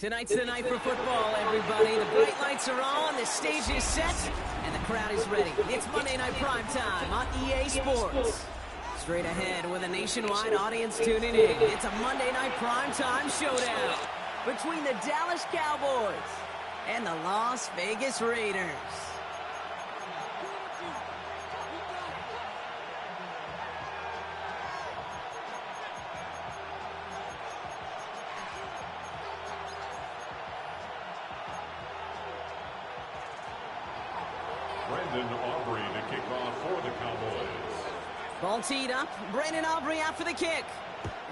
Tonight's the night for football, everybody. The bright lights are on, the stage is set, and the crowd is ready. It's Monday Night Prime Time on EA Sports. Straight ahead with a nationwide audience tuning in. It's a Monday Night Prime Time showdown between the Dallas Cowboys and the Las Vegas Raiders. To kick off for the Cowboys. Ball teed up. Brandon Aubrey out for the kick.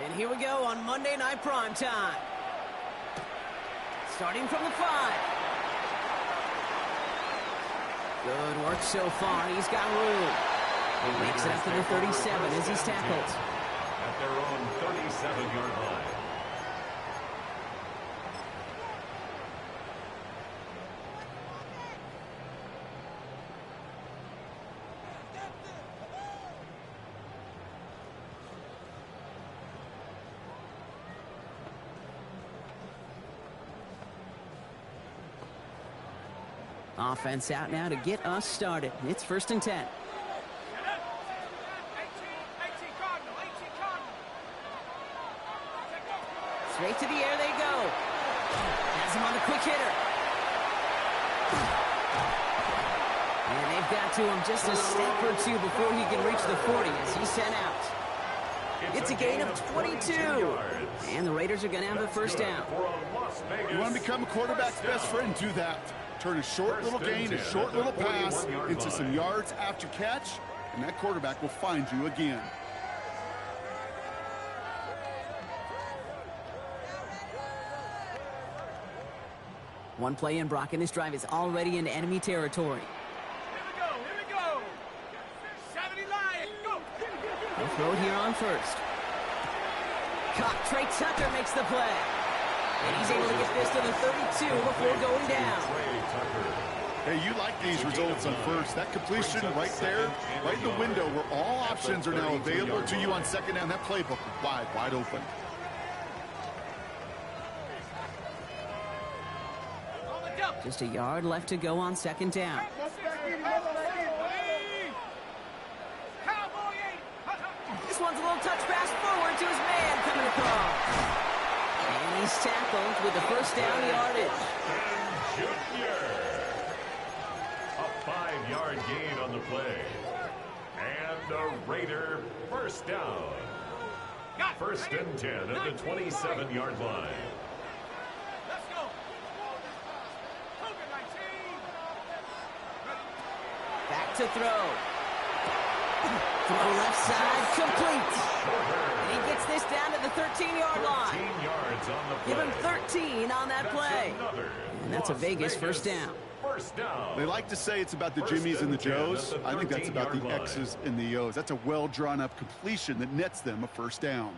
And here we go on Monday Night Prime Time. Starting from the 5. Good work so far. He's got room. He makes it up to the 37 as he's tackled. At their own 37-yard line. Offense out now to get us started. It's 1st and 10. Straight to the air they go. Has him on the quick hitter. And they've got to him just a step or two before he can reach the 40 as he's sent out. It's a gain of 22. And the Raiders are going to have a first down. You want to become a quarterback's best friend, do that. Turn a short little gain, a short little pass into some yards after catch, and that quarterback will find you again. One play in, Brock, and this drive is already in enemy territory. Here we go. 70 Lions, go. They'll throw it here on first. Caught. Trey Tucker makes the play. And he's able to get this to the 32 before going down. Hey, you like these results on first. That completion right there, right in the window where all options are now available to you on second down. That playbook wide open. Just a yard left to go on second down. This one's a little touch pass forward to his man coming across. And he's tackled with the first down yardage. Junior. A 5-yard gain on the play. And a Raider first down. 1st and 10 at the 27-yard line. Let's go. Back to throw. Throw left side, complete. And he gets this down to the 13-yard line. 13 yards on the play. Give him 13 on that play. And that's a Vegas first down. First down. They like to say it's about the Jimmies and the Joes. I think that's about the X's and the O's. That's a well-drawn-up completion that nets them a first down.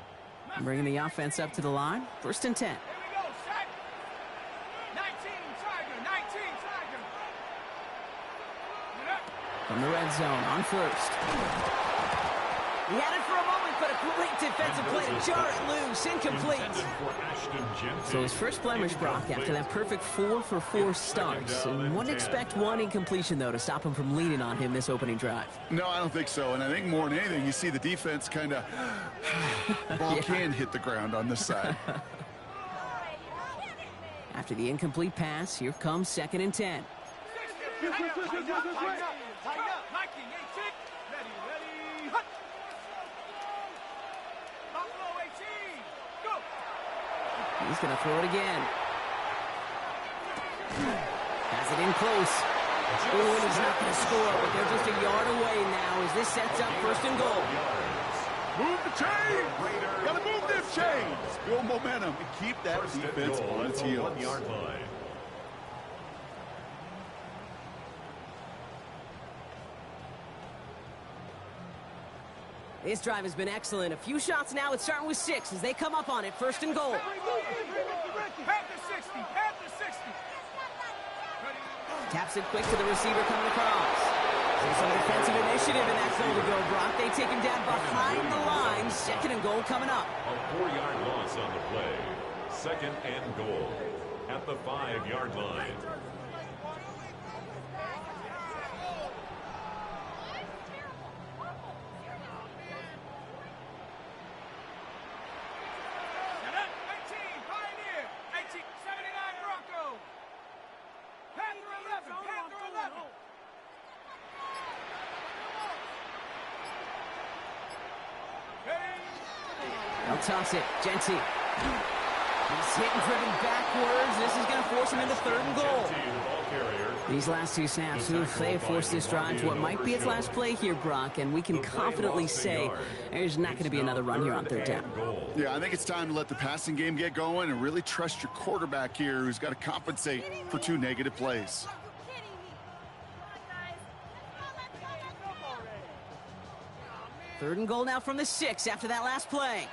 Bringing the offense up to the line. 1st and 10. Here we go, set. 19 Tiger. From the red zone on first. He had it for a moment, but a great defensive play to jar it loose. Incomplete. So his first blemish, Brock, after that perfect 4-for-4 starts. And wouldn't expect one incompletion, though, to stop him from leaning on him this opening drive. No, I don't think so. And I think more than anything, you see the defense kind of ball can hit the ground on this side. After the incomplete pass, here comes 2nd and 10. He's going to throw it again. Has it in close. Oh, and he's not going to score, but they're just a yard away now as this sets up 1st and goal. Move the chains! Got to move them chains! Build momentum and keep that defense on its heels. 1-yard line. This drive has been excellent. A few shots now. It's starting with 6 as they come up on it. 1st and goal. Taps it quick to the receiver coming across. There's some defensive initiative in that goal to go, Brock. They take him down behind the line. 2nd and goal coming up. A 4-yard loss on the play. 2nd and goal. at the 5-yard line. They'll toss it. Genty. He's hit and driven backwards. This is going to force him into 3rd and goal. These last 2 snaps, they have forced this drive to what might be its last play here, Brock, and we can confidently say there's not going to be another run here on 3rd down. Yeah, I think it's time to let the passing game get going and really trust your quarterback here, who's got to compensate for 2 negative plays. Third and goal now from the 6 after that last play.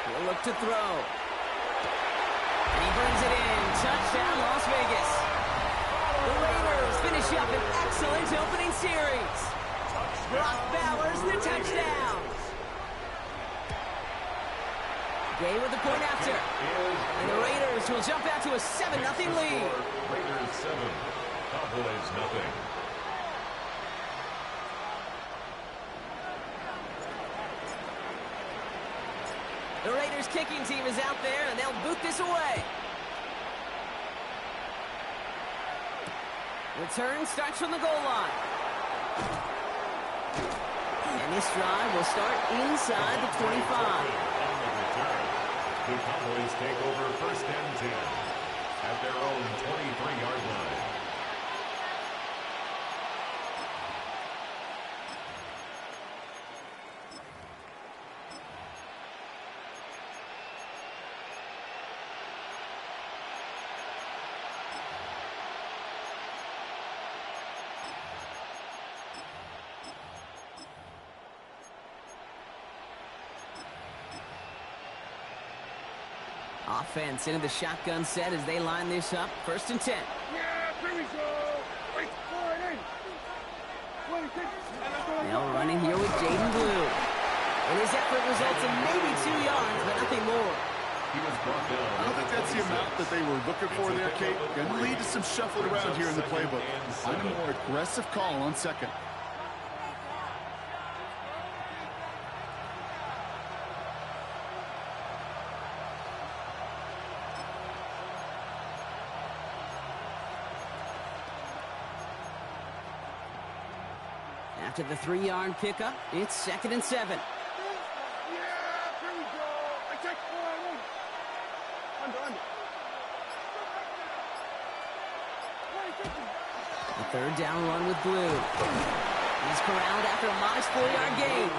He'll look to throw. And he brings it in. Touchdown, Las Vegas. The Raiders finish up an excellent opening series. Brock Bowers, the touchdown. Gay with the point after. And the Raiders will jump out to a 7-0 lead. Raiders 7, Cowboys nothing. The Raiders kicking team is out there, and they'll boot this away. Return starts from the goal line. And this drive will start inside the 25. The Cowboys take over 1st and 10 at their own 23-yard line. Offense into the shotgun set as they line this up. 1st and 10. Now running here with Jaden Blue. And his effort results in maybe 2 yards, but nothing more. He was brought down. I don't think that's the amount that they were looking for there, Kate. Going to lead to some shuffling around here in the playbook. Find a more aggressive call on 2nd. After the 3-yard pickup, it's 2nd and 7. A 3rd down run with Blue. He's corralled after a modest 4-yard gain.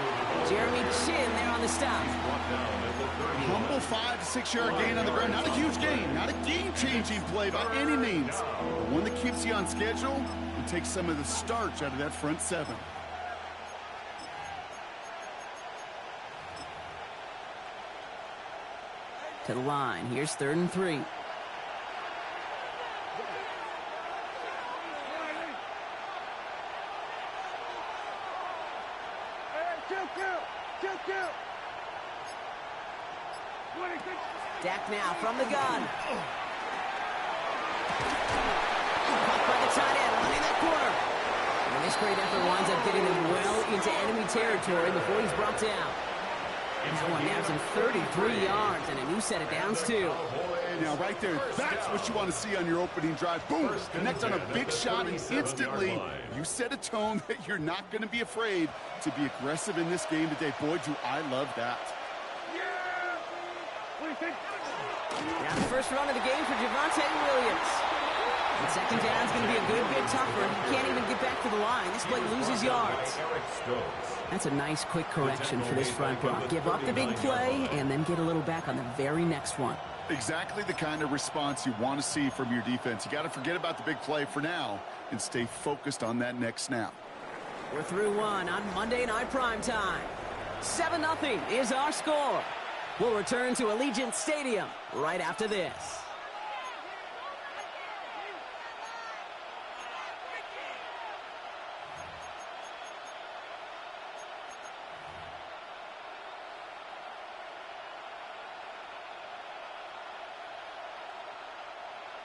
Jeremy Chin there on the stop. Humble 5 to 6 yard gain on the ground. Not a huge gain, not a game-changing play by any means. But one that keeps you on schedule and takes some of the starch out of that front 7. To the line. Here's 3rd and 3. Dak now from the gun. Caught by the tight end, running that corner. And this great effort winds up getting him well into enemy territory before he's brought down. This one nabs him 33 yards and a new set of downs, too. Now, right there, that's what you want to see on your opening drive. Boom! Connect on a big shot, and instantly you set a tone that you're not going to be afraid to be aggressive in this game today. Boy, do I love that. Now the first run of the game for Javonte Williams. And 2nd down is going to be a good bit tougher. He can't even get back to the line. This play loses yards. That's a nice, quick correction for this front block. Give up the big play and then get a little back on the very next one. Exactly the kind of response you want to see from your defense. You got to forget about the big play for now and stay focused on that next snap. We're through one on Monday Night Primetime. 7-0 is our score. We'll return to Allegiant Stadium right after this.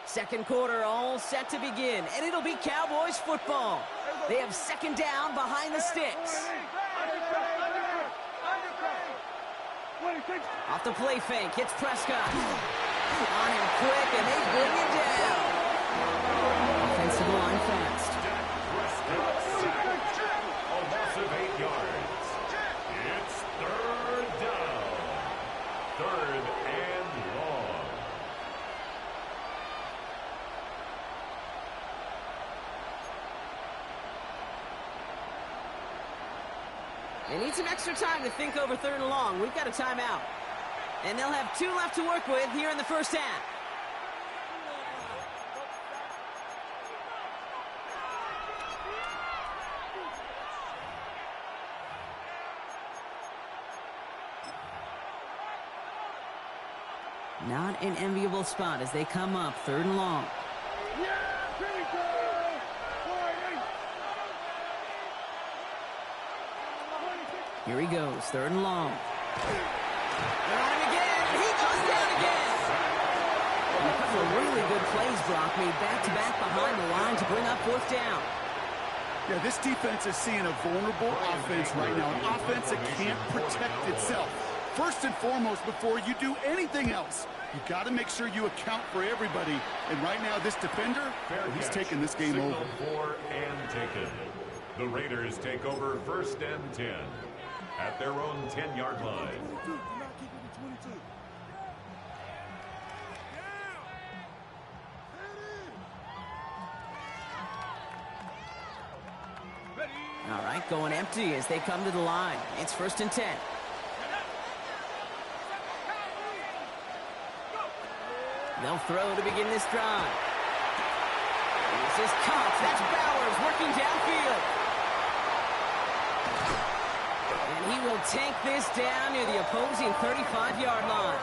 Second quarter all set to begin, and it'll be Cowboys football. They have second down behind the sticks. Off the play fake, hits Prescott. On him quick, and they bring him down. Offensive line fast. Prescott sacked. A loss of 8 yards. It's third down. Third and long. They need some extra time to think over third and long. We've got a timeout. And they'll have 2 left to work with here in the first half. Not an enviable spot as they come up third and long. Here he goes, third and long. They're on him again, and he goes down again. And a couple of really good plays, Brock, made back-to-back behind the line to bring up fourth down. Yeah, this defense is seeing a vulnerable offense right now, an offense that can't protect itself. First and foremost, before you do anything else, you got to make sure you account for everybody. And right now, this defender, he's taking this game over. For and taken. The Raiders take over first and 10 at their own 10-yard line. All right, going empty as they come to the line. It's first and 10. They'll throw to begin this drive. This is Cox. That's Bowers working downfield. And he will take this down near the opposing 35-yard line.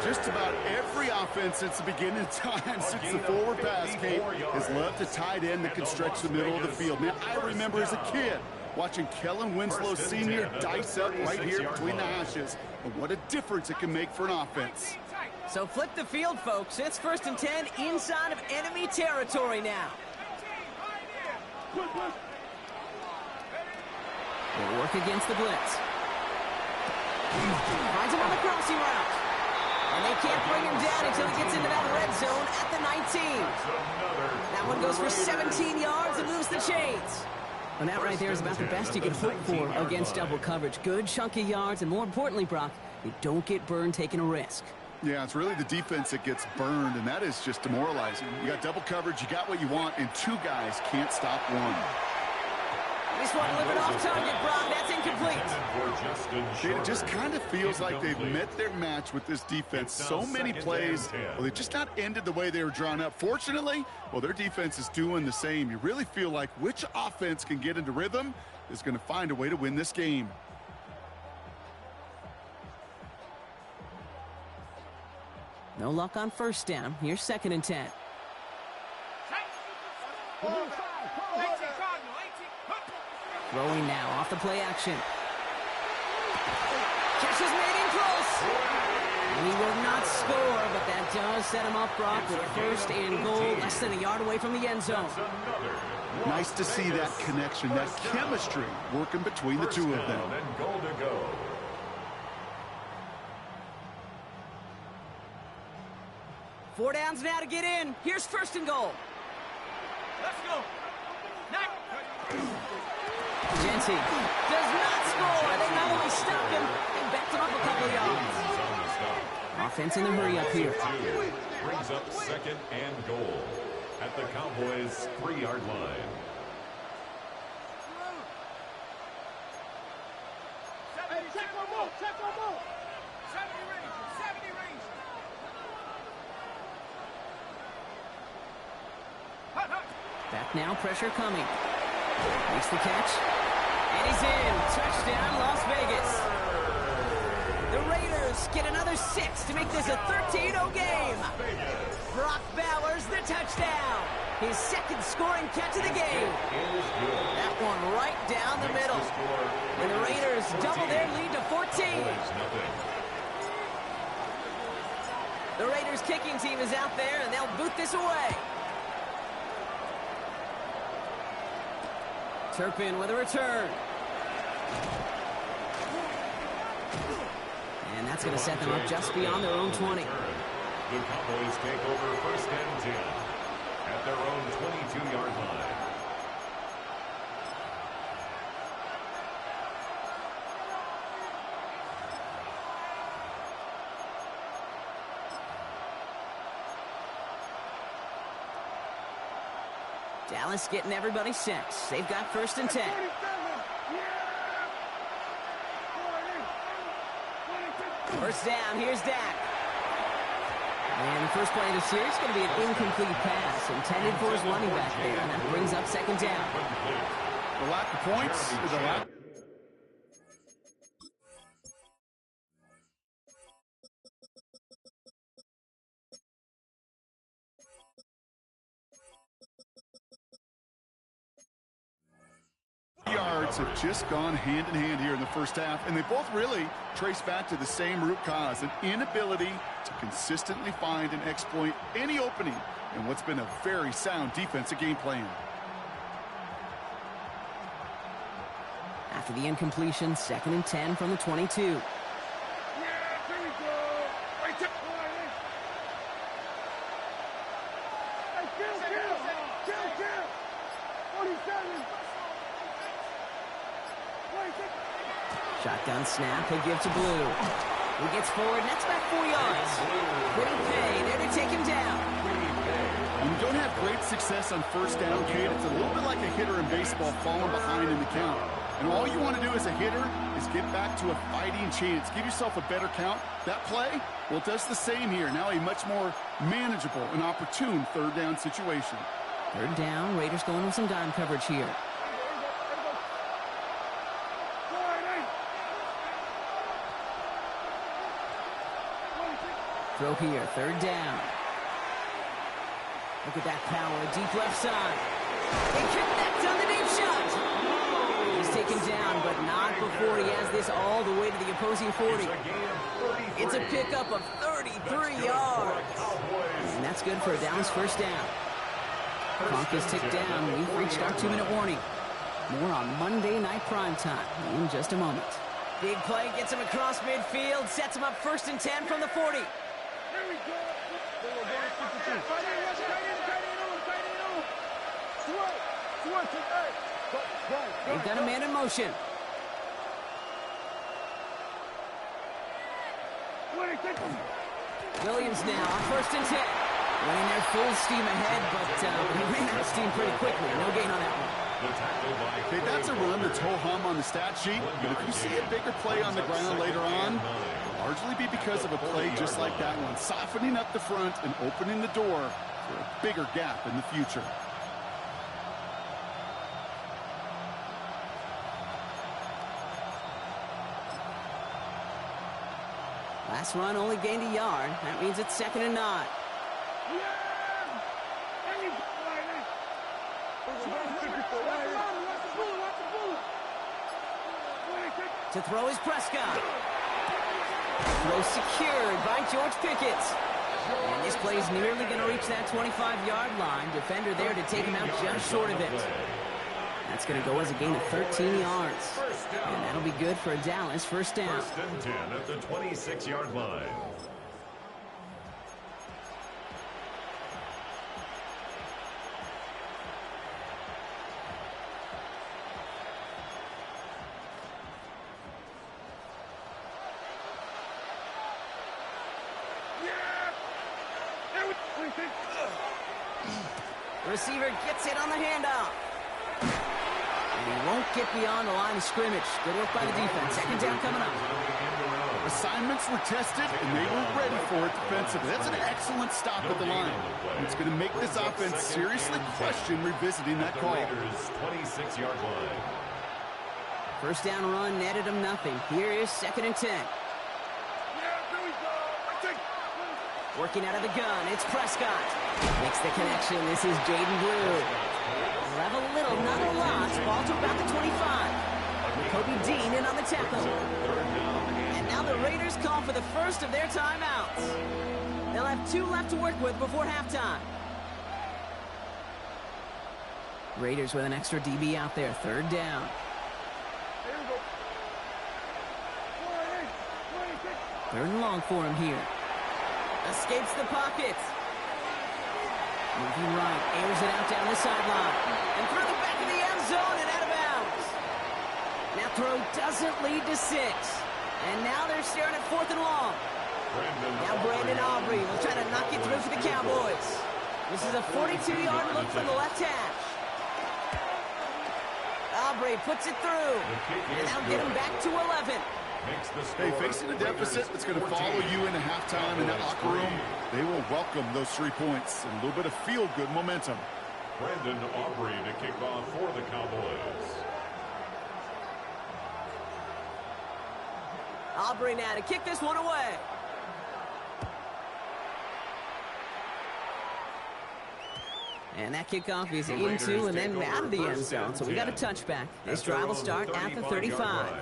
Just about every offense since the beginning of time, since the forward pass game, has loved a tight end that can stretch the middle of the field. Man, I remember as a kid watching Kellen Winslow Sr. dice up right here between the hashes. And what a difference it can make for an offense. So flip the field, folks. It's first and 10 inside of enemy territory now. They'll work against the blitz. Finds him on the crossing route. And they can't bring him down until he gets into that red zone at the 19. That one goes for 17 yards and moves the chains. And that right there is about the best you can hope for against double coverage. Good chunky yards, and more importantly, Brock, you don't get burned taking a risk. Yeah, it's really the defense that gets burned, and that is just demoralizing. You got double coverage, you got what you want, and 2 guys can't stop one. This one a little bit off target, Brock. That's incomplete. It just kind of feels like they've met their match with this defense. So many plays, well, they've just not ended the way they were drawn up. Fortunately, well, their defense is doing the same. You really feel like which offense can get into rhythm is going to find a way to win this game. No luck on first down. Here's second and 10. Throwing now off the play action. Catch is made in close. And he will not score, but that does set him up, Brock, with first and goal, less than a yard away from the end zone. Nice to see that connection, that chemistry working between the two of them. And goal to go. Four downs now to get in. Here's first and goal. Let's go. Genty does not score. They not only stopped him, they backed him up a couple of yards. Offense in the hurry up here. Brings up second and goal at the Cowboys' 3-yard line. Check one more. 70 range. Back now, pressure coming. Makes the catch. And he's in. Touchdown, Las Vegas. The Raiders get another 6 to make this a 13-0 game. Brock Bowers, the touchdown. His second scoring catch of the game. That one right down the middle. And the Raiders double their lead to 14. The Raiders kicking team is out there, and they'll boot this away. Turpin with a return. And that's going to set them up just beyond their own 20. The Cowboys take over 1st and 10 at their own 22-yard line. Dallas getting everybody set. They've got 1st and 10. First down, here's Dak. And the first play of the series is going to be an incomplete pass intended for his running back there, and that brings up 2nd down. The lack of points, the lack. Yards have just gone hand in hand here in the first half, and they both really trace back to the same root cause, an inability to consistently find and exploit any opening in what's been a very sound defensive game plan. After the incompletion, 2nd and 10 from the 22. Shotgun snap, he'll give to Blue. He gets forward, nets back 4 yards. Pretty pay, there to take him down. When you don't have great success on 1st down, Kate, it's a little bit like a hitter in baseball falling behind in the count. And all you want to do as a hitter is get back to a fighting chance. Give yourself a better count. That play, well, it does the same here. Now a much more manageable and opportune 3rd down situation. 3rd down, Raiders going with some dime coverage here. Throw here, 3rd down. Look at that power, deep left side. He connects on the deep shot. He's taken down, but not before he has this all the way to the opposing 40. It's a pickup of 33 yards. And that's good for a Dallas 1st down. Clock is ticked down. We've reached our 2-minute warning. More on Monday Night Primetime in just a moment. Big play gets him across midfield, sets him up 1st and 10 from the 40. They've got a man in motion. Williams now on 1st and 10. Running there full steam ahead, but he ran out of steam pretty quickly. No gain on that one. Okay, that's a run that's ho-hum on the stat sheet, but if you see a bigger play on the ground later on, it'll largely be because of a play just like that one, softening up the front and opening the door for a bigger gap in the future. Last run only gained a yard. That means it's 2nd and 9. To throw is Prescott. Throw secured by George Pickett. And this play's nearly going to reach that 25-yard line. Defender there to take him out just short of it. That's going to go as a gain of 13 yards. And that'll be good for a Dallas 1st down. 1st and 10 at the 26-yard line. Receiver gets it on the handoff. And he won't get beyond the line of scrimmage. Good work by the defense. 2nd down coming up. Assignments were tested, and they were ready for it defensively. That's an excellent stop at the line. It's going to make this offense seriously question revisiting that call. 26-yard line. 1st down run netted him nothing. Here is 2nd and 10. Working out of the gun, it's Prescott. Makes the connection. This is Jaden Blue. Level little, not a lot. Ball to about the 25. Kobe Dean in on the tackle. And now the Raiders call for the first of their timeouts. They'll have have 2 left to work with before halftime. Raiders with an extra DB out there, 3rd down. 3rd and long for him here. Escapes the pocket. Moving right, airs it out down the sideline. And through the back of the end zone and out of bounds. Now throw doesn't lead to 6. And now they're staring at 4th and long. Now Brandon Aubrey will try to knock it through for the Cowboys. This is a 42-yard look from the left hash. Aubrey puts it through. And that'll get him back to 11. Hey, facing a deficit that's going to follow you into halftime in that locker room, they will welcome those 3 points and a little bit of feel-good momentum. Brandon Aubrey to kick off for the Cowboys. Aubrey now to kick this one away. And that kickoff is into and then out of the end zone. So we got a touchback. This drive will start at the 35.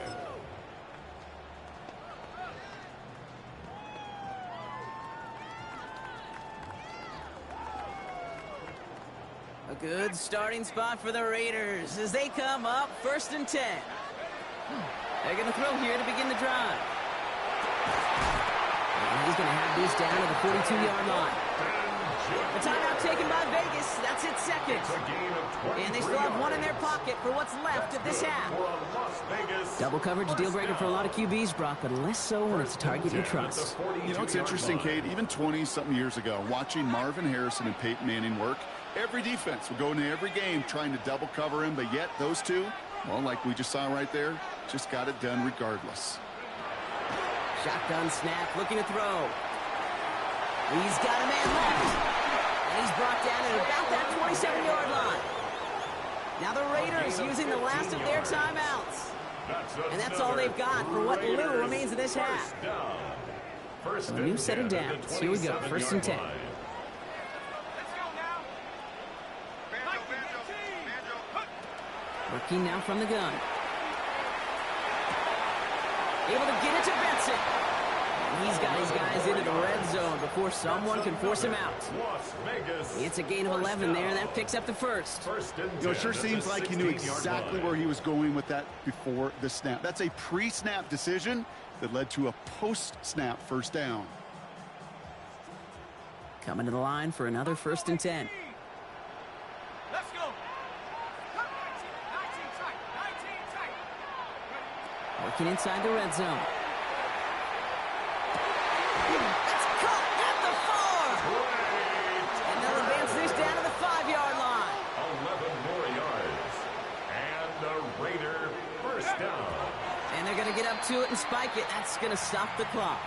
A good starting spot for the Raiders as they come up 1st and 10. They're going to throw here to begin the drive. And he's going to have this down to the 42-yard line. The timeout taken by Vegas. That's its 2nd. And they still have 1 in their pocket for what's left of this half. Double coverage, deal breaker for a lot of QBs, Brock, but less so when it's a target you trust. You know, it's interesting, Kate, even 20-something years ago, watching Marvin Harrison and Peyton Manning work, every defense would go into every game trying to double cover him, but yet those two, well, like we just saw right there, just got it done regardless. Shotgun snap, looking to throw. He's got a man left. And he's brought down at about that 27-yard line. Now the Raiders using the last of their timeouts. And that's all they've got for what little remains of this half. A new set of downs. Here we go, 1st and 10. Working now from the gun. Able to get it to Benson. He's got his guys into the red zone before someone can force him out. It's a gain of 11 there, and that picks up the 1st. You know, it sure seems like he knew exactly where he was going with that before the snap. That's a pre-snap decision that led to a post-snap 1st down. Coming to the line for another 1st and 10. Let's go. 19 tight. Working inside the red zone. It's caught at the 4. And they'll advance this down to the 5-yard line. 11 more yards. And the Raider 1st down. And they're going to get up to it and spike it. That's going to stop the clock.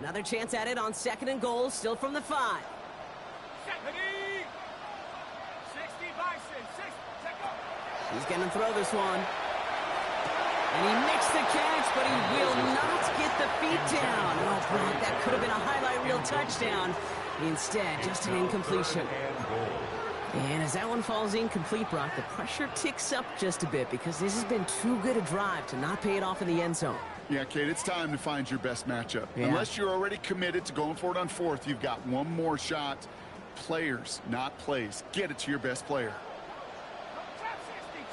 Another chance at it on 2nd and goal, still from the 5. 60 Bison, 60, check up. He's going to throw this one. And he makes the catch, but he will not get the feet down. Oh, Brock, that could have been a highlight reel touchdown. Instead, just an incompletion. And as that one falls incomplete, Brock, the pressure ticks up just a bit because this has been too good a drive to not pay it off in the end zone. Yeah, Kate, it's time to find your best matchup. Yeah. Unless you're already committed to going for it on 4th, you've got one more shot. Players, not plays. Get it to your best player. Trap 60.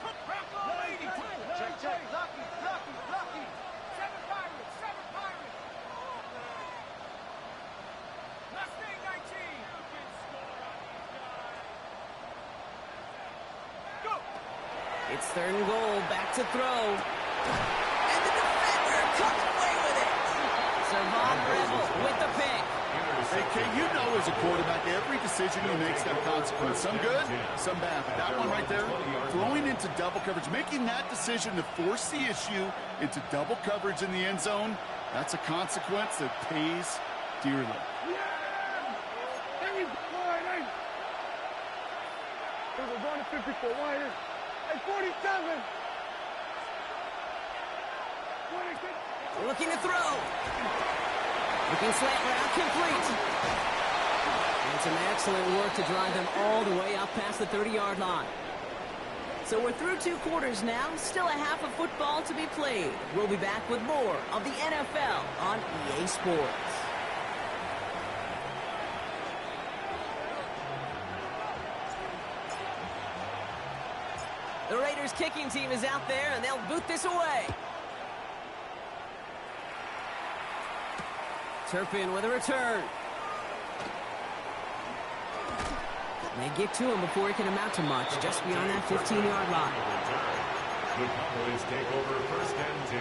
Put Bronco 80. Check. Lucky. 7 Pirates. Mustang 19. Go. It's 3rd and goal, back to throw. And the defender comes away with it. Savon Rebel with the pick. Hey, Kate, you know as a quarterback, every decision he makes got consequence. Some good, some bad. But that one right there, throwing into double coverage, making that decision to force the issue into double coverage in the end zone, that's a consequence that pays dearly. We're going to 54 wide. At 47. Looking to throw. Looking slant route complete. And some excellent work to drive them all the way up past the 30-yard line. So we're through 2 quarters now. Still a half of football to be played. We'll be back with more of the NFL on EA Sports. The Raiders kicking team is out there, and they'll boot this away. Turpin with a return. They get to him before he can amount to much, just beyond that 15-yard line. The Cowboys take over 1st and 10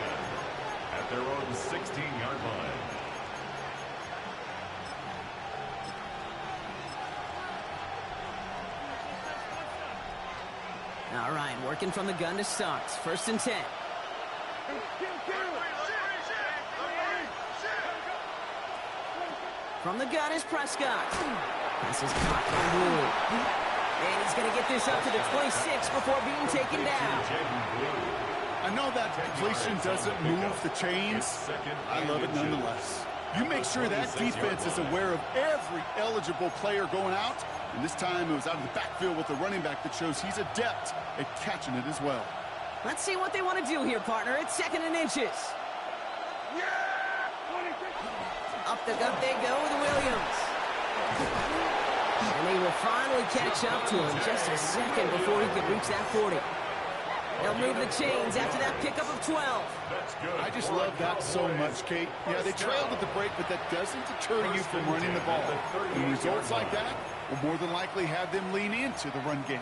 at their own 16-yard line. All right, working from the gun to start. 1st and 10. From the gun is Prescott. This is caught by Blue. And he's going to get this up to the 26 before being taken down. I know that completion doesn't move the chains. I love it nonetheless. You make sure that defense is aware of every eligible player going out. And this time it was out of the backfield with the running back that shows he's adept at catching it as well. Let's see what they want to do here, partner. It's 2nd and inches. Up they go with Williams. And they will finally catch up to him just a second before he could reach that 40. They'll move the chains after that pickup of 12. I just love that so much, Kate. Yeah, they trailed at the break, but that doesn't deter you from running the ball. And results like that will more than likely have them lean into the run game.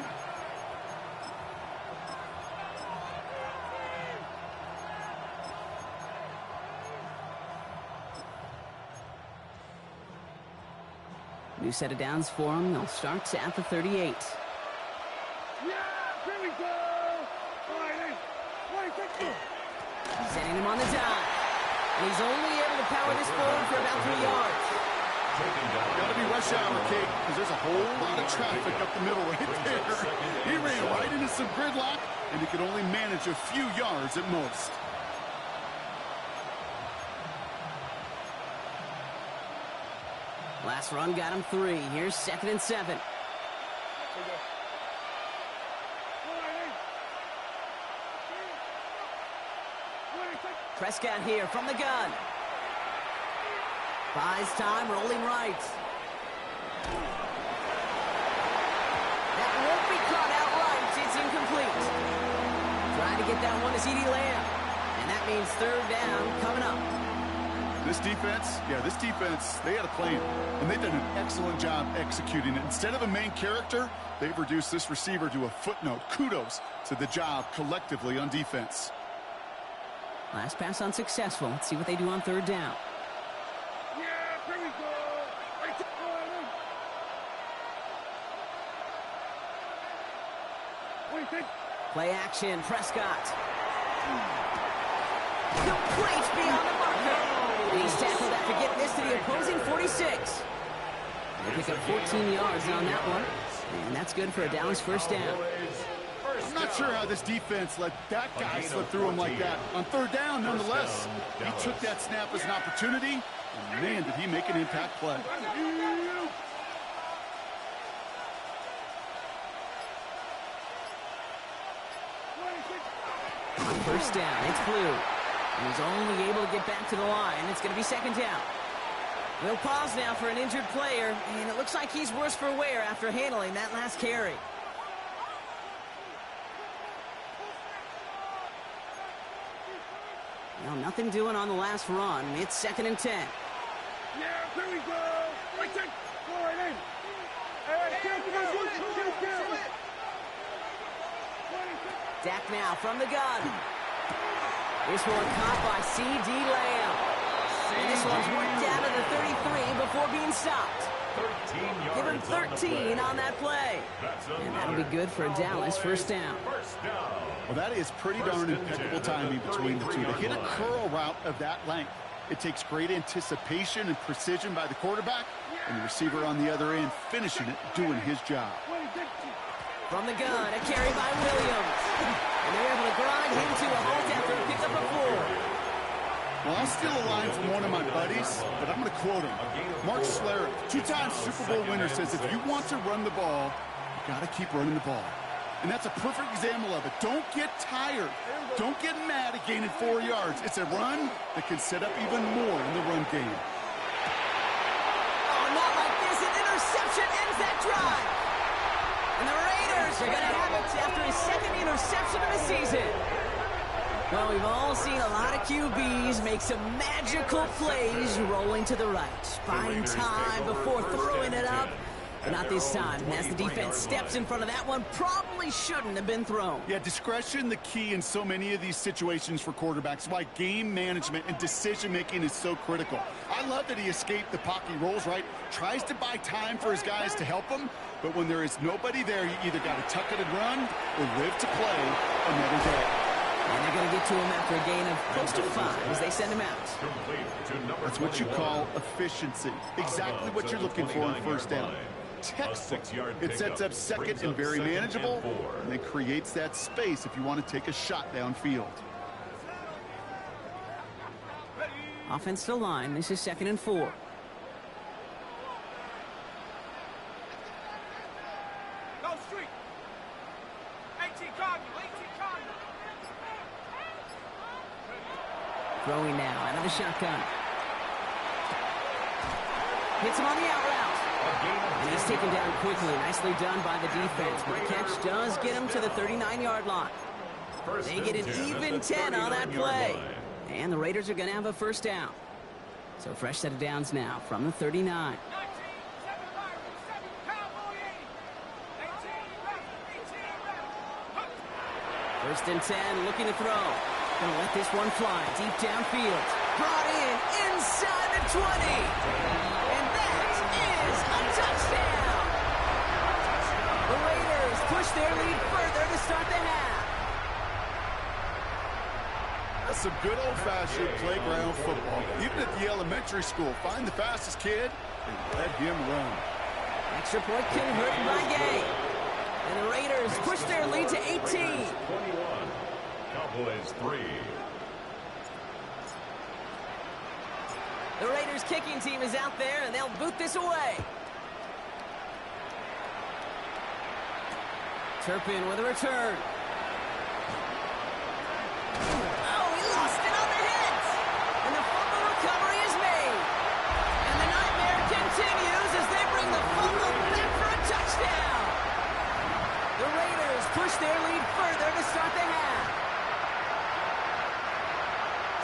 New set of downs for them. They'll start at the 38. Yeah, here we go. Sending him on the dive. And he's only able to power this forward for about 3 yards. Gotta be rush hour, Kate, because there's a whole lot of traffic up the middle right there. He ran right into some gridlock, and he could only manage a few yards at most. Last run got him 3. Here's 2nd and 7. Prescott here from the gun. Buys time, rolling right. That won't be caught outright. It's incomplete. Trying to get that one to CeeDee Lamb. And that means 3rd down coming up. This defense, they had a plan, and they've done an excellent job executing it. Instead of a main character, they've reduced this receiver to a footnote. Kudos to the job collectively on defense. Last pass unsuccessful. Let's see what they do on 3rd down. Yeah, here we go. What do you think? Play action, Prescott. Complete beyond the marker. And he's tackled after getting this to the opposing 46. They pick up 14 yards on that one. And that's good for a Dallas 1st down. I'm not sure how this defense let that guy slip through him like that. On 3rd down, nonetheless, he took that snap as an opportunity, and man, did he make an impact play. On 1st down, it's Blue. And he's only able to get back to the line. It's going to be 2nd down. We'll pause now for an injured player, and it looks like he's worse for wear after handling that last carry. Well, nothing doing on the last run. It's 2nd and 10. Yeah, here we go. Right there. Go right in. Dak now from the gun. This one caught by CeeDee Lamb. And this one's worked down to the 33 before being stopped. Give him 13 on that play. And that'll be good for a Dallas 1st down. Well, that is pretty darn impeccable timing between the two. To hit a curl route of that length, it takes great anticipation and precision by the quarterback, and the receiver on the other end finishing it, doing his job. From the gun, a carry by Williams. And they're able to grind him to a halt after a pickup of 4. Well, I'll steal a line from one of my buddies. but I'm going to quote him. Mark Schlereth, two-time Super Bowl winner, says if you want to run the ball, you got to keep running the ball. And that's a perfect example of it. Don't get tired. Don't get mad at gaining 4 yards. It's a run that can set up even more in the run game. Oh, not like this. An interception ends that drive. And the Raiders are going to have it after his second interception of the season. Well, we've all seen a lot of QBs make some magical plays rolling to the right. Buying time before throwing it up. But not this time, as the defense steps in front of that one, probably shouldn't have been thrown. Yeah, discretion the key in so many of these situations for quarterbacks. Why game management and decision-making is so critical. I love that he escaped the pocket rolls, right? Tries to buy time for his guys to help him, but when there is nobody there, you either got to tuck it and run or live to play another day. And they're going to get to him after a gain of close to 5 as they send him out. That's what you call efficiency. Exactly what you're looking for in first down. Textbook. It sets up second and very manageable, and it creates that space if you want to take a shot downfield. Offensive line, this is 2nd and 4. Go street. 18 Cardinal, 18 Cardinal. Throwing now, out of the shotgun. Hits him on the out route. And he's taken down quickly. Nicely done by the defense. But the catch does get him to the 39-yard line. They get an even 10 on that play. And the Raiders are going to have a first down. So fresh set of downs now from the 39. 19, 7 Irish, 7 Cowboy 80. 18 First and 10, looking to throw. Going to let this one fly deep downfield. Brought in inside the 20. And that is a touchdown. The Raiders push their lead further to start the half. That's some good old-fashioned playground football. Even at the elementary school, find the fastest kid and let him run. Extra point converted by Gay. And the Raiders push their lead to 18. 21. Cowboys 3. The Raiders kicking team is out there, and they'll boot this away. Turpin with a return. Oh, he lost it on the hit. And the fumble recovery is made. And the nightmare continues as they bring the fumble back for a touchdown. The Raiders push their lead further to start the half.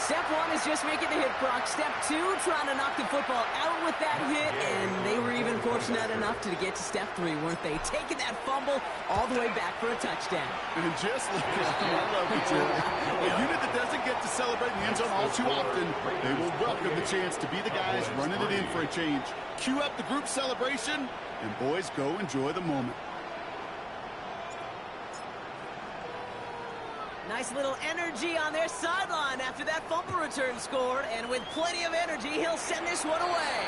Step 1 is just making the hit, Brock. Step 2, trying to knock the football out with that hit, and they were even fortunate enough to get to step 3, weren't they? Taking that fumble all the way back for a touchdown. And just look at him. I love you, Jerry. A unit that doesn't get to celebrate in the end zone all too often, they will welcome the chance to be the guys running it in for a change. Cue up the group celebration, and boys, go enjoy the moment. Nice little energy on their sideline after that fumble return scored, and with plenty of energy, he'll send this one away.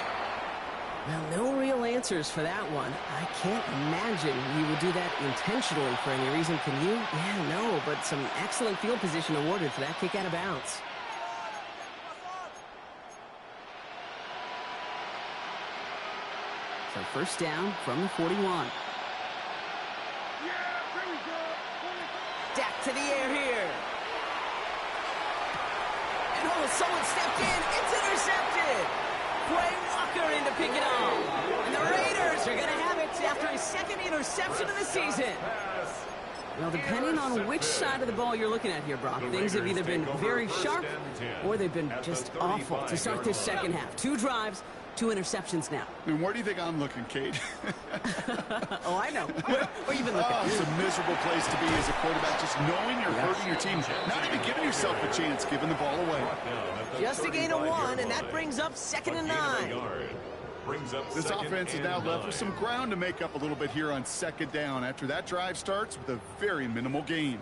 Well, no real answers for that one. I can't imagine he would do that intentionally for any reason. Can you? Yeah, no, but some excellent field position awarded for that kick out of bounds. So first down from the 41. Dak to the air here. And oh, someone stepped in. It's intercepted. Quay Walker in to pick it off. And the Raiders are going to have it after his second interception of the season. Well, depending on which side of the ball you're looking at here, Brock, things have either been very sharp or they've been just awful to start this second half. 2 drives, 2 interceptions now. And where do you think I'm looking, Kate? Oh, I know. Where you been looking? Oh, it's a miserable place to be as a quarterback, just knowing you're hurting your team. Not even giving yourself a chance, giving the ball away. Just a gain of 1, and that brings up 2nd and 9. This offense is now left with some ground to make up a little bit here on 2nd down after that drive starts with a very minimal gain.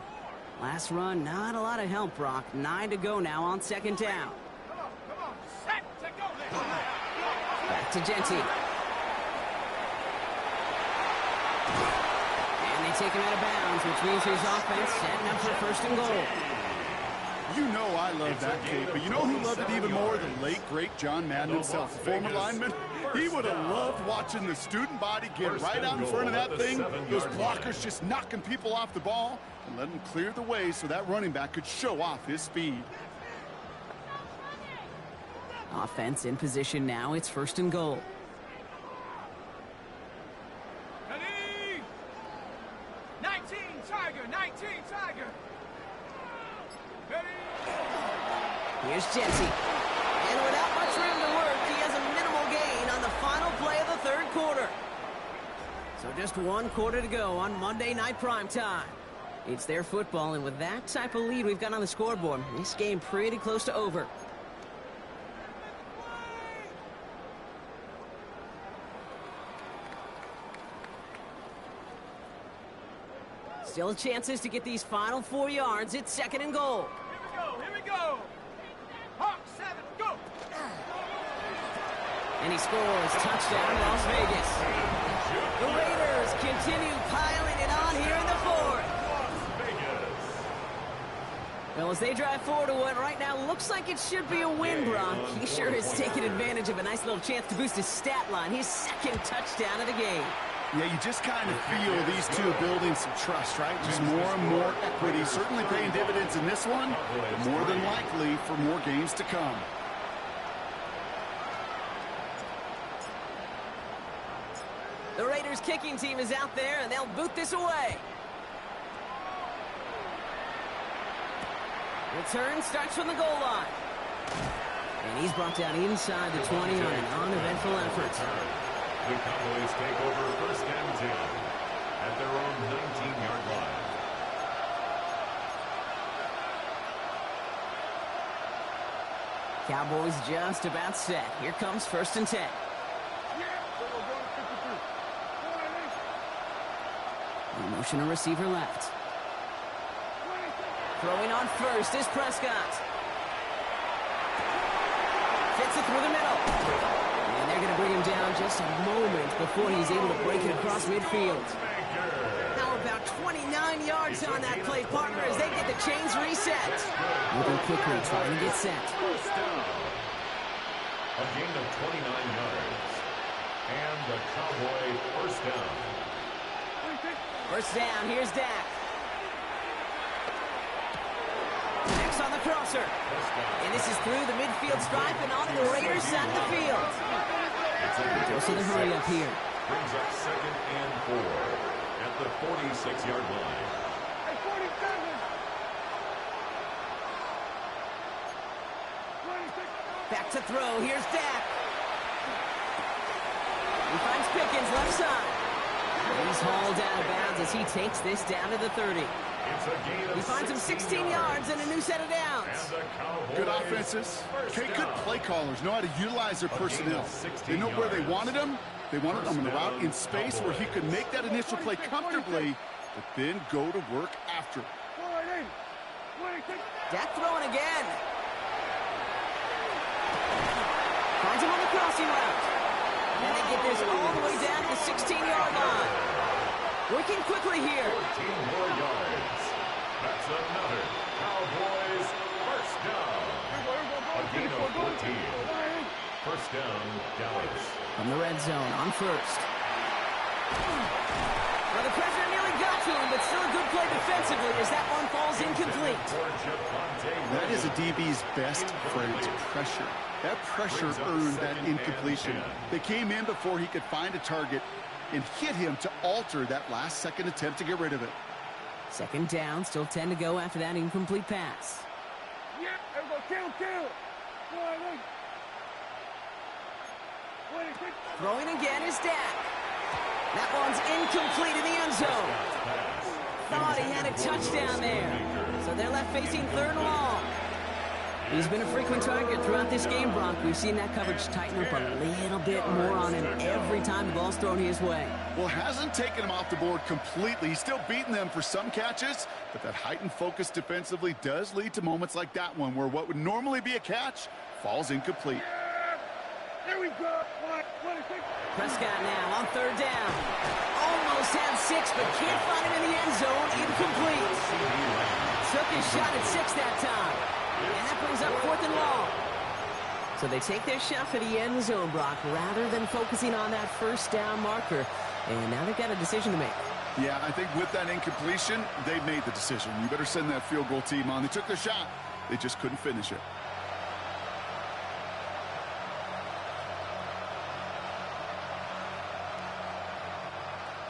Last run, not a lot of help, Brock. 9 to go now on 2nd down. Come on. Set to go there. Back to Genty. And they take him out of bounds, which means his offense setting up for 1st and goal. You know I love that cape, but you know who loved it even more? The late, great John Madden himself, a former lineman. He would have loved watching the student body get right out in front of that thing, those blockers just knocking people off the ball, and let them clear the way so that running back could show off his speed. Offense in position now. It's 1st and goal. Ready? 19, Tiger, 19, Tiger. Ready? Here's Jesse. And without much room to work, he has a minimal gain on the final play of the 3rd quarter. So just 1 quarter to go on Monday Night Primetime. It's their football, and with that type of lead we've got on the scoreboard, this game pretty close to over. Still chances to get these final 4 yards. It's 2nd and goal. Here we go. Hawk 7, go. And he scores. Touchdown, Las Vegas. The Raiders continue piling it on here in the 4th. Well, as they drive forward to what right now looks like it should be a win, Brock. He sure has taken advantage of a nice little chance to boost his stat line. His 2nd touchdown of the game. Yeah, you just kind of feel these two building some trust, right? Just more and more equity, certainly paying dividends in this one, but more than likely for more games to come. The Raiders kicking team is out there, and they'll boot this away. Return starts from the goal line. And he's brought down inside the 20 on an uneventful effort. The Cowboys take over 1st and 10 at their own 19-yard line. Cowboys just about set. Here comes 1st and 10. The motion a receiver left. Throwing on first is Prescott. Fits it through the middle. And they're going to bring him down just a moment before he's able to break it across midfield. How about 29 yards on that play, partner, as they get the chains reset. Moving quickly, trying to get set. First down. A gain of 29 yards. And the Cowboy 1st down. 1st down, here's Dak. Next on the crosser. And this is through the midfield stripe and onto the Raiders side of the field. Goes to the hurry up here. Brings up 2nd and 4 at the 46-yard line. Back to throw. Here's Dak. He finds Pickens left side. And he's hauled out of bounds as he takes this down to the 30. He finds him 16 yards and a new set of downs. Good offenses. Okay, good play callers know how to utilize their personnel. They know where they wanted them. They wanted them on a route in space where he could make that initial play comfortably, but then go to work after. Dak throwing again. Finds him on the crossing route. And they get this all the way down to the 16-yard line. Working quickly here. 14 more yards. That's another Cowboys 1st down. A gain of 14. 1st down, Dallas. From the red zone on first. Well, the pressure nearly got to him, but still a good play defensively as that one falls incomplete. That is a DB's best phrase, pressure. That pressure earned that incompletion. They came in before he could find a target and hit him to alter that last-second attempt to get rid of it. 2nd down, still 10 to go after that incomplete pass. Throwing again is Dak. That one's incomplete in the end zone. Thought he had a touchdown there. So they're left facing 3rd and long. He's been a frequent target throughout this game, Brock. We've seen that coverage tighten up a little bit more on him every time the ball's thrown his way. Well, hasn't taken him off the board completely. He's still beating them for some catches, but that heightened focus defensively does lead to moments like that one where what would normally be a catch falls incomplete. There we go. Prescott now on 3rd down. Almost had 6, but can't find him in the end zone. Incomplete. Took his shot at 6 that time. And that brings up 4th and long. So they take their shot for the end zone, Brock, rather than focusing on that first down marker. And now they've got a decision to make. Yeah, I think with that incompletion, they made the decision. You better send that field goal team on. They took their shot. They just couldn't finish it.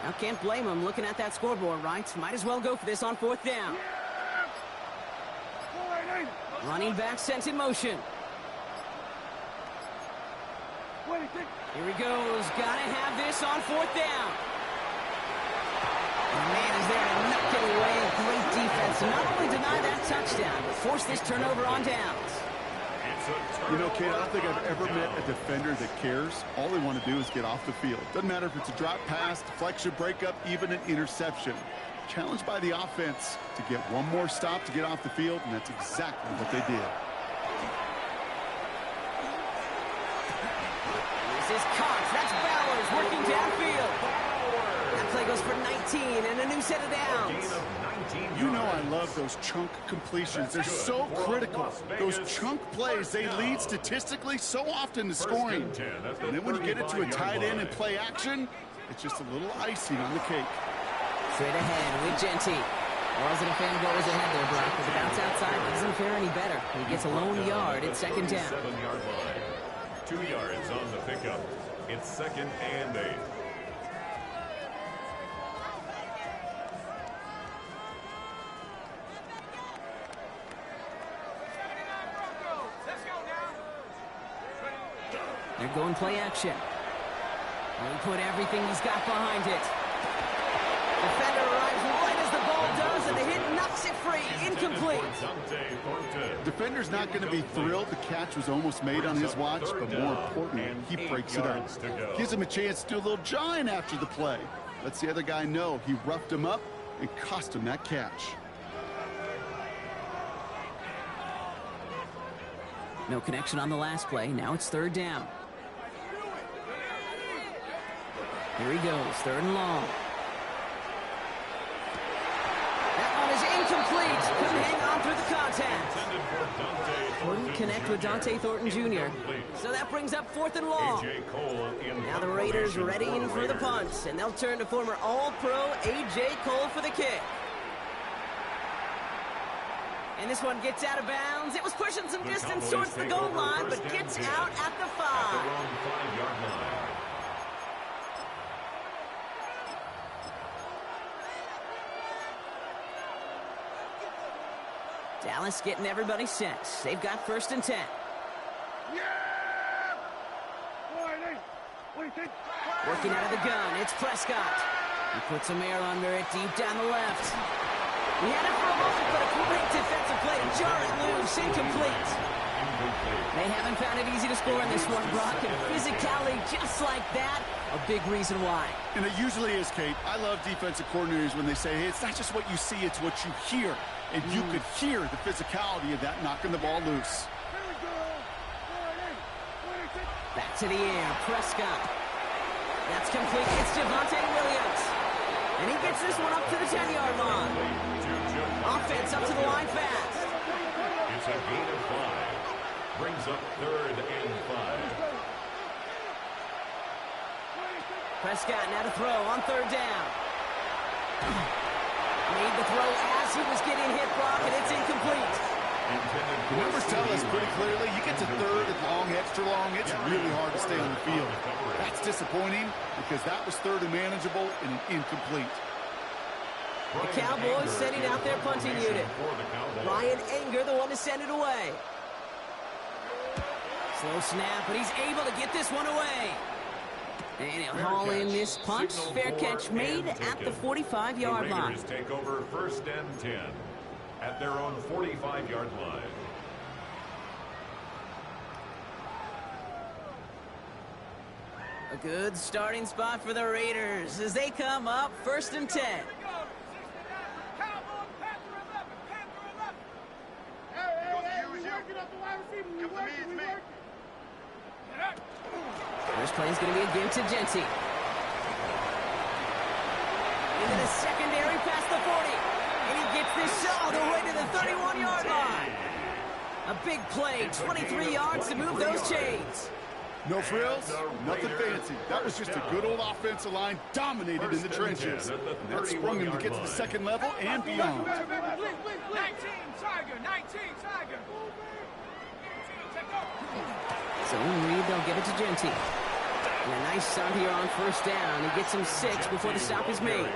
Now can't blame them looking at that scoreboard, right? Might as well go for this on 4th down. Running back sent in motion. Here he goes. Gotta have this on 4th down. And the man is there to knock it away. Great defense to not only deny that touchdown, but force this turnover on downs. You know, Kate, I don't think I've ever met a defender that cares. All they want to do is get off the field. Doesn't matter if it's a drop pass, deflection, breakup, even an interception. Challenged by the offense to get one more stop to get off the field, and that's exactly what they did. This is Cox. That's Bowers working downfield. That play goes for 19 and a new set of downs. You know I love those chunk completions. They're so critical. Those chunk plays, they lead statistically so often to scoring. And then when you get it to a tight end and play action, it's just a little icing on the cake. Straight ahead with Genty. Wasn't a fan goes ahead there, Brock, but the bounce outside doesn't fare any better. He gets a lone yard at 2nd down. 7-yard line. 2 yards on the pickup. It's 2nd and 8. They're going play action. He put everything he's got behind it. Defender arrives right as the ball does, and the hit knocks it free. Incomplete. Defender's not going to be thrilled the catch was almost made on his watch, but more importantly, he breaks it up. Gives him a chance to do a little jawing after the play. Lets the other guy know he roughed him up and cost him that catch. No connection on the last play. Now it's 3rd down. Here he goes, 3rd and long. That one is incomplete. Couldn't hang on through the contact. Couldn't connect with Dante Thornton Jr. So that brings up 4th and long. Now the Raiders ready for the punt, and they'll turn to former All-Pro A.J. Cole for the kick. And this one gets out of bounds. It was pushing some distance towards the goal line, but gets out at the 5. Five-yard line. Dallas getting everybody set. They've got 1st and 10. Working out of the gun, it's Prescott. He puts some air under it deep down the left. He had it for a moment, but a great defensive play to jar it loose. Incomplete. They haven't found it easy to score in this one, Brock, and physicality just like that, a big reason why. And it usually is, Kate. I love defensive coordinators when they say, hey, it's not just what you see, it's what you hear. And you could hear the physicality of that knocking the ball loose. Back to the air, Prescott. That's complete. It's Javonte Williams. And he gets this one up to the 10-yard line. Offense up to the line fast. It's a gain of 5. Brings up 3rd and 5. Prescott now to throw on 3rd down. Made the throw as he was getting hit, Brock, and it's incomplete. The numbers tell us pretty clearly, you get to 3rd and long, extra long, it's really hard to stay on the field. That's disappointing because that was 3rd and manageable and an incomplete. The Cowboys sending out their punting unit. Ryan Anger, the one to send it away. Slow snap, but he's able to get this one away. And he'll haul in this punt. Fair catch made at the 45-yard line. Raiders take over 1st and 10 at their own 45-yard line. A good starting spot for the Raiders as they come up 1st and 10. First play is going to be a give to Genty. Into the secondary past the 40. And he gets this all the way to the 31-yard line. A big play, 23 yards to move those chains. No frills, nothing fancy. That was just a good old offensive line dominated in the trenches. And that sprung him to get to the second level and beyond. 19, Tiger, 19, Tiger. Zone read, they'll give it to Genty. And a nice start here on first down. He gets him 6 before the stop is made.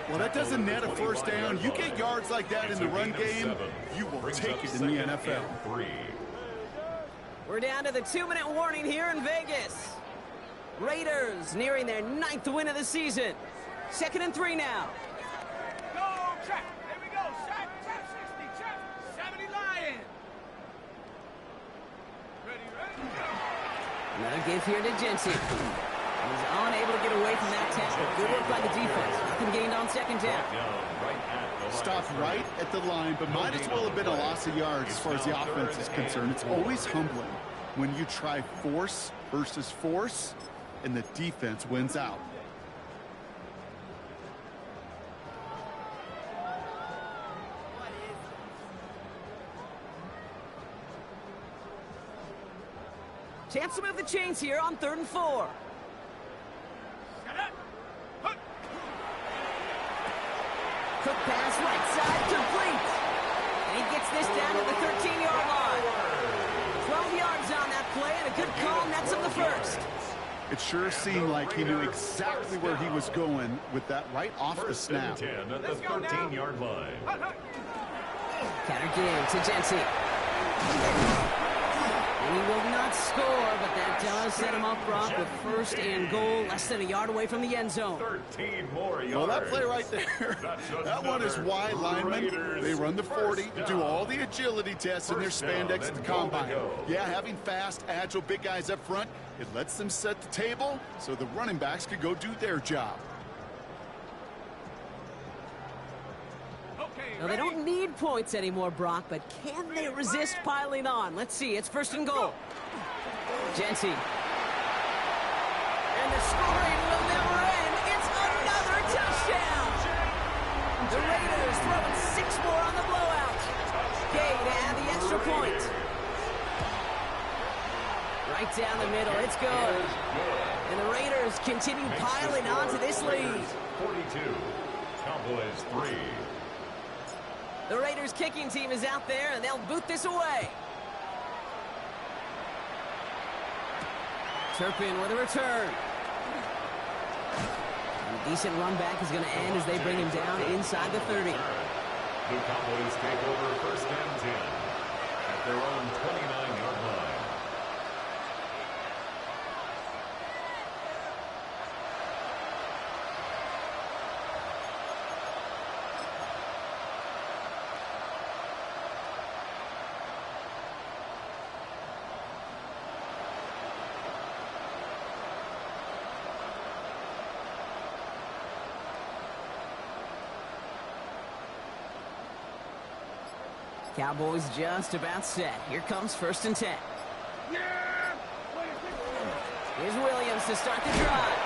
Well, that doesn't net a first down. You get yards like that in the run game, you will take it in the NFL. We're down to the 2-minute warning here in Vegas. Raiders nearing their 9th win of the season. 2nd and 3 now. Go, check. There we go. Check, 60, check. 70 Lion. Ready. Another give here to Genty. He's unable to get away from that tackle. Good work by the defense. Nothing gained on second down. Stopped right at the line, but might as well have been a loss of yards as far as the offense is concerned. It's always humbling when you try force versus force, and the defense wins out. Chance to move the chains here on 3rd and 4. Quick pass right side, complete. And he gets this down to the 13-yard line. 12 yards on that play, and a good call nets him the first. It sure seemed like he knew exactly where he was going with that right off the snap. 10 at the 13-yard line. Counter give to Genty. And he will not score, but that does set him up, Brock, with 1st and goal, less than a yard away from the end zone. 13 more yards. Well, that play right there, that one is why linemen, they run the 40 to do all the agility tests in their spandex at the combine. Yeah, having fast, agile, big guys up front, it lets them set the table so the running backs could go do their job. Now, they don't need points anymore, Brock, but can they resist piling on? Let's see. It's 1st and goal. Genty. And the scoring will never end. It's another touchdown. The Raiders throwing 6 more on the blowout. Gay to add the extra point. Right down the middle. It's good. And the Raiders continue piling on to this lead. 42. Cowboys 3. The Raiders kicking team is out there, and they'll boot this away. Turpin with a return. And a decent run back is going to end as they bring him down inside the 30. The Cowboys take over 1st and 10 at their own 29-yard line. Cowboys just about set. Here comes 1st and 10. Here's Williams to start the drive.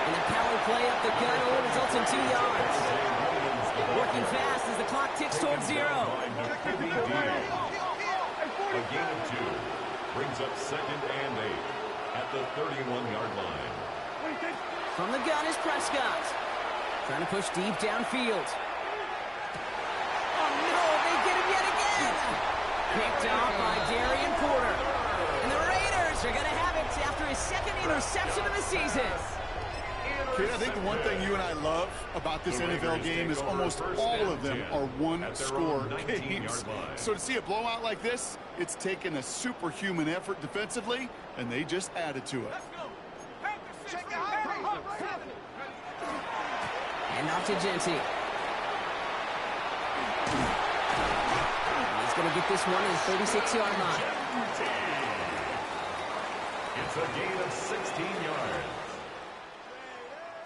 And the power play up the gut only results in 2 yards. Working fast as the clock ticks towards 0. A gain of 2 brings up 2nd and 8 at the 31-yard line. From the gun is Prescott. Trying to push deep downfield. Picked off by Darian Porter. And the Raiders are going to have it after his 2nd interception of the season. Kid, I think the one thing you and I love about this NFL game is almost all of them are one-score games. So to see a blowout like this, it's taken a superhuman effort defensively, and they just added to it. And off to Genty. He's going to get this one at the 36-yard line. It's a gain of 16 yards.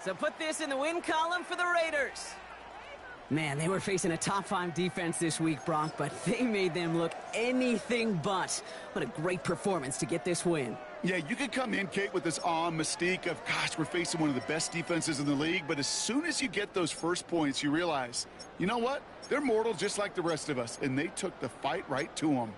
So put this in the win column for the Raiders. Man, they were facing a top-5 defense this week, Brock, but they made them look anything but. What a great performance to get this win. Yeah, you could come in, Kate, with this awe and mystique of, gosh, we're facing one of the best defenses in the league, but as soon as you get those first points, you realize, you know what? They're mortal just like the rest of us, and they took the fight right to them.